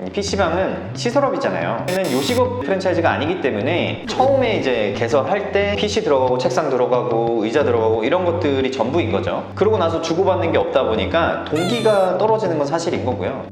PC방은 시설업이잖아요. 얘는 요식업 프랜차이즈가 아니기 때문에 처음에 이제 개설할 때 PC 들어가고 책상 들어가고 의자 들어가고 이런 것들이 전부인 거죠. 그러고 나서 주고받는 게 없다 보니까 동기가 떨어지는 건 사실인 거고요.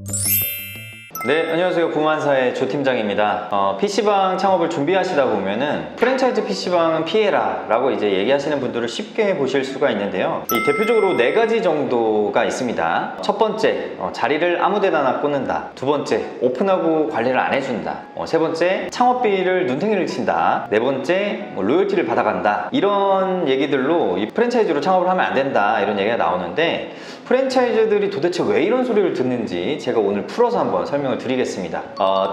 네, 안녕하세요. 부만사의 조 팀장입니다. PC방 창업을 준비하시다 보면은 프랜차이즈 PC방은 피해라 라고 이제 얘기하시는 분들을 쉽게 보실 수가 있는데요. 대표적으로 4가지 정도가 있습니다. 첫 번째, 자리를 아무데나 꽂는다. 두 번째, 오픈하고 관리를 안 해준다. 세 번째, 창업비를 눈탱이를 친다. 네 번째, 로열티를 받아간다. 이런 얘기들로 이 프랜차이즈로 창업을 하면 안 된다 이런 얘기가 나오는데, 프랜차이즈들이 도대체 왜 이런 소리를 듣는지 제가 오늘 풀어서 한번 설명을 드리겠습니다.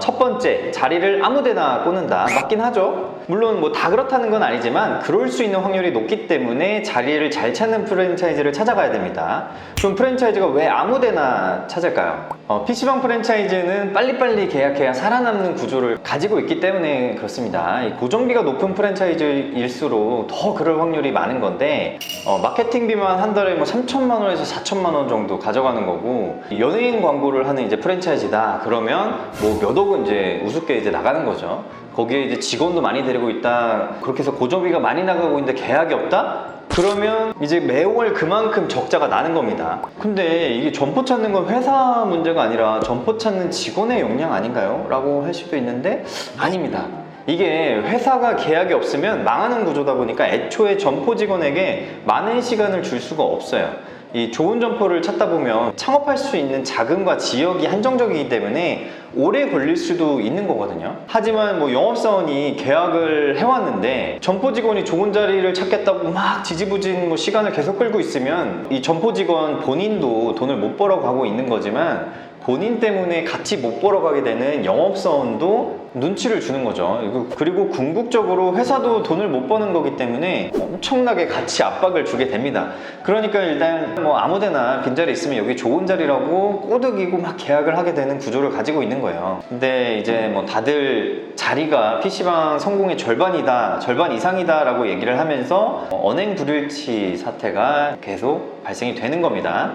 첫 번째, 자리를 아무데나 꽂는다. 맞긴 하죠. 물론 뭐 다 그렇다는 건 아니지만 그럴 수 있는 확률이 높기 때문에 자리를 잘 찾는 프랜차이즈를 찾아가야 됩니다. 그럼 프랜차이즈가 왜 아무데나 찾을까요? PC방 프랜차이즈는 빨리빨리 계약해야 살아남는 구조를 가지고 있기 때문에 그렇습니다. 이 고정비가 높은 프랜차이즈일수록 더 그럴 확률이 많은 건데, 마케팅비만 한 달에 뭐 3천만 원에서 4천만 원 정도 가져가는 거고, 연예인 광고를 하는 이제 프랜차이즈다 그러면 뭐 몇 억은 이제 우습게 이제 나가는 거죠. 거기에 이제 직원도 많이 데리고 있다, 그렇게 해서 고정비가 많이 나가고 있는데 계약이 없다? 그러면 이제 매월 그만큼 적자가 나는 겁니다. 근데 이게 점포 찾는 건 회사 문제가 아니라 점포 찾는 직원의 역량 아닌가요? 라고 할 수도 있는데 아닙니다. 이게 회사가 계약이 없으면 망하는 구조다 보니까 애초에 점포 직원에게 많은 시간을 줄 수가 없어요. 이 좋은 점포를 찾다 보면 창업할 수 있는 자금과 지역이 한정적이기 때문에 오래 걸릴 수도 있는 거거든요. 하지만 뭐 영업사원이 계약을 해왔는데 점포 직원이 좋은 자리를 찾겠다고 막 지지부진 뭐 시간을 계속 끌고 있으면 이 점포 직원 본인도 돈을 못 벌어가고 있는 거지만 본인 때문에 같이 못 벌어가게 되는 영업사원도 눈치를 주는 거죠. 그리고 궁극적으로 회사도 돈을 못 버는 거기 때문에 엄청나게 같이 압박을 주게 됩니다. 그러니까 일단 뭐 아무데나 빈자리 있으면 여기 좋은 자리라고 꼬드기고 막 계약을 하게 되는 구조를 가지고 있는 거예요. 근데 이제 뭐 다들 자리가 PC방 성공의 절반이다, 절반 이상이다 라고 얘기를 하면서 언행불일치 사태가 계속 발생이 되는 겁니다.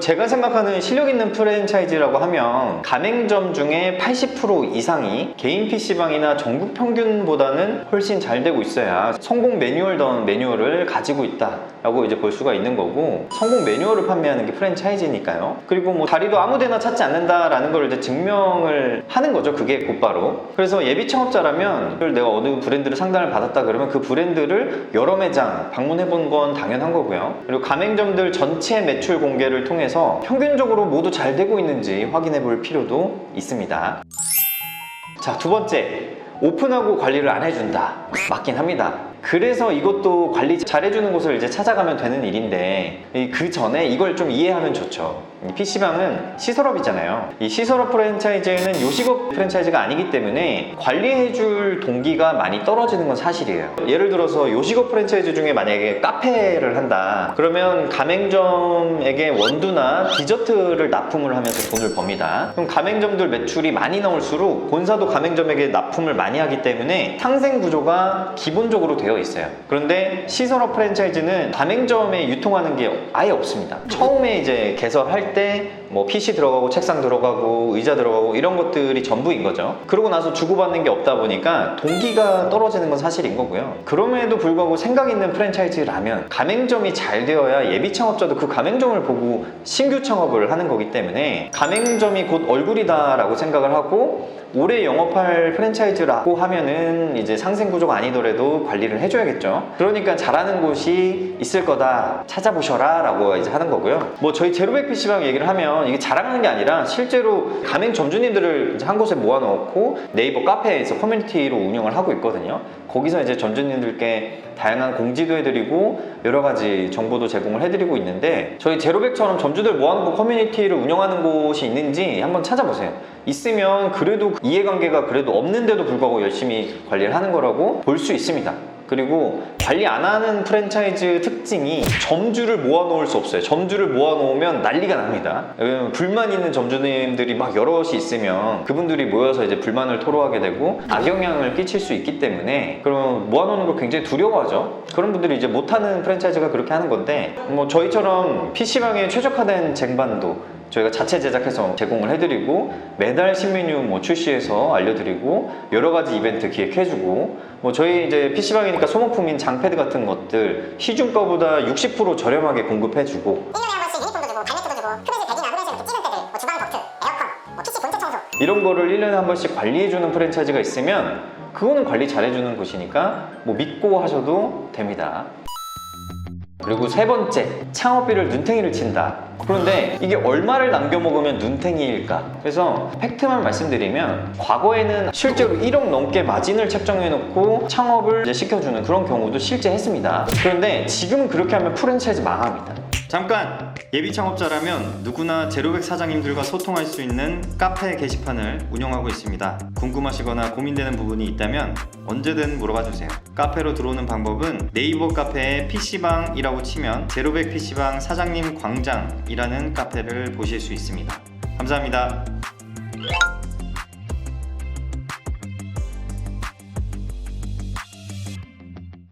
제가 생각하는 실력 있는 프랜차이즈라고 하면 가맹점 중에 80% 이상이 개인 PC방이나 전국 평균보다는 훨씬 잘 되고 있어야 성공 매뉴얼다운 매뉴얼을 가지고 있다라고 이제 볼 수가 있는 거고, 성공 매뉴얼을 판매하는 게 프랜차이즈니까요. 그리고 뭐 자리도 아무데나 찾지 않는다라는 걸 이제 증명을 하는 거죠. 그게 곧바로. 그래서 예비 창업자라면 내가 어느 브랜드를 상담을 받았다 그러면 그 브랜드를 여러 매장 방문해 본 건 당연한 거고요. 그리고 가맹점들 전체 매출 공개를 통해서 평균적으로 모두 잘 되고 있는지 확인해 볼 필요도 있습니다. 자, 두 번째, 오픈하고 관리를 안 해준다. 맞긴 합니다. 그래서 이것도 관리 잘 해주는 곳을 이제 찾아가면 되는 일인데, 그 전에 이걸 좀 이해하면 좋죠. PC방은 시설업이잖아요. 이 시설업 프랜차이즈는 요식업 프랜차이즈가 아니기 때문에 관리해줄 동기가 많이 떨어지는 건 사실이에요. 예를 들어서 요식업 프랜차이즈 중에 만약에 카페를 한다 그러면 가맹점에게 원두나 디저트를 납품을 하면서 돈을 법니다. 그럼 가맹점들 매출이 많이 나올수록 본사도 가맹점에게 납품을 많이 하기 때문에 상생 구조가 기본적으로 되어 있어요. 그런데 시설업 프랜차이즈는 가맹점에 유통하는 게 아예 없습니다. 처음에 이제 개설할 때 뭐 PC 들어가고 책상 들어가고 의자 들어가고 이런 것들이 전부인 거죠. 그러고 나서 주고받는 게 없다 보니까 동기가 떨어지는 건 사실인 거고요. 그럼에도 불구하고 생각 있는 프랜차이즈라면 가맹점이 잘 되어야 예비 창업자도 그 가맹점을 보고 신규 창업을 하는 거기 때문에 가맹점이 곧 얼굴이다 라고 생각을 하고 오래 영업할 프랜차이즈라고 하면은 이제 상생 구조가 아니더라도 관리를 해줘야겠죠. 그러니까 잘하는 곳이 있을 거다, 찾아보셔라 라고 이제 하는 거고요. 뭐 저희 제로백 PC방 얘기를 하면 이게 자랑하는 게 아니라 실제로 가맹 점주님들을 이제 한 곳에 모아놓고 네이버 카페에서 커뮤니티로 운영을 하고 있거든요. 거기서 이제 점주님들께 다양한 공지도 해드리고 여러 가지 정보도 제공을 해드리고 있는데, 저희 제로백처럼 점주들 모아놓고 커뮤니티를 운영하는 곳이 있는지 한번 찾아보세요. 있으면 그래도 이해관계가 그래도 없는데도 불구하고 열심히 관리를 하는 거라고 볼 수 있습니다. 그리고 관리 안 하는 프랜차이즈 특징이 점주를 모아놓을 수 없어요. 점주를 모아놓으면 난리가 납니다. 왜냐면 불만 있는 점주님들이 막 여럿이 있으면 그분들이 모여서 이제 불만을 토로하게 되고 악영향을 끼칠 수 있기 때문에, 그럼 모아놓는 걸 굉장히 두려워하죠. 그런 분들이 이제 못하는 프랜차이즈가 그렇게 하는 건데, 뭐 저희처럼 PC방에 최적화된 쟁반도 저희가 자체 제작해서 제공을 해드리고 매달 신메뉴 뭐 출시해서 알려드리고 여러 가지 이벤트 기획해주고 뭐 저희 이제 PC방이니까 소모품인 장패드 같은 것들 시중가보다 60% 저렴하게 공급해주고 1년에 한 번씩 유니폼도 주고 발매트도 주고 흡연실 대기나 흡연실 이렇게 찍을 때들 뭐 주방 덕트, 에어컨, 뭐 PC 본체 청소 이런 거를 1년에 한 번씩 관리해주는 프랜차이즈가 있으면 그거는 관리 잘해주는 곳이니까 뭐 믿고 하셔도 됩니다. 그리고 세 번째, 창업비를 눈탱이를 친다. 그런데 이게 얼마를 남겨먹으면 눈탱이일까? 그래서 팩트만 말씀드리면 과거에는 실제로 1억 넘게 마진을 책정해놓고 창업을 이제 시켜주는 그런 경우도 실제 했습니다. 그런데 지금은 그렇게 하면 프랜차이즈 망합니다. 잠깐! 예비 창업자라면 누구나 제로백 사장님들과 소통할 수 있는 카페 게시판을 운영하고 있습니다. 궁금하시거나 고민되는 부분이 있다면 언제든 물어봐 주세요. 카페로 들어오는 방법은 네이버 카페에 PC방이라고 치면 제로백 PC방 사장님 광장이라는 카페를 보실 수 있습니다. 감사합니다.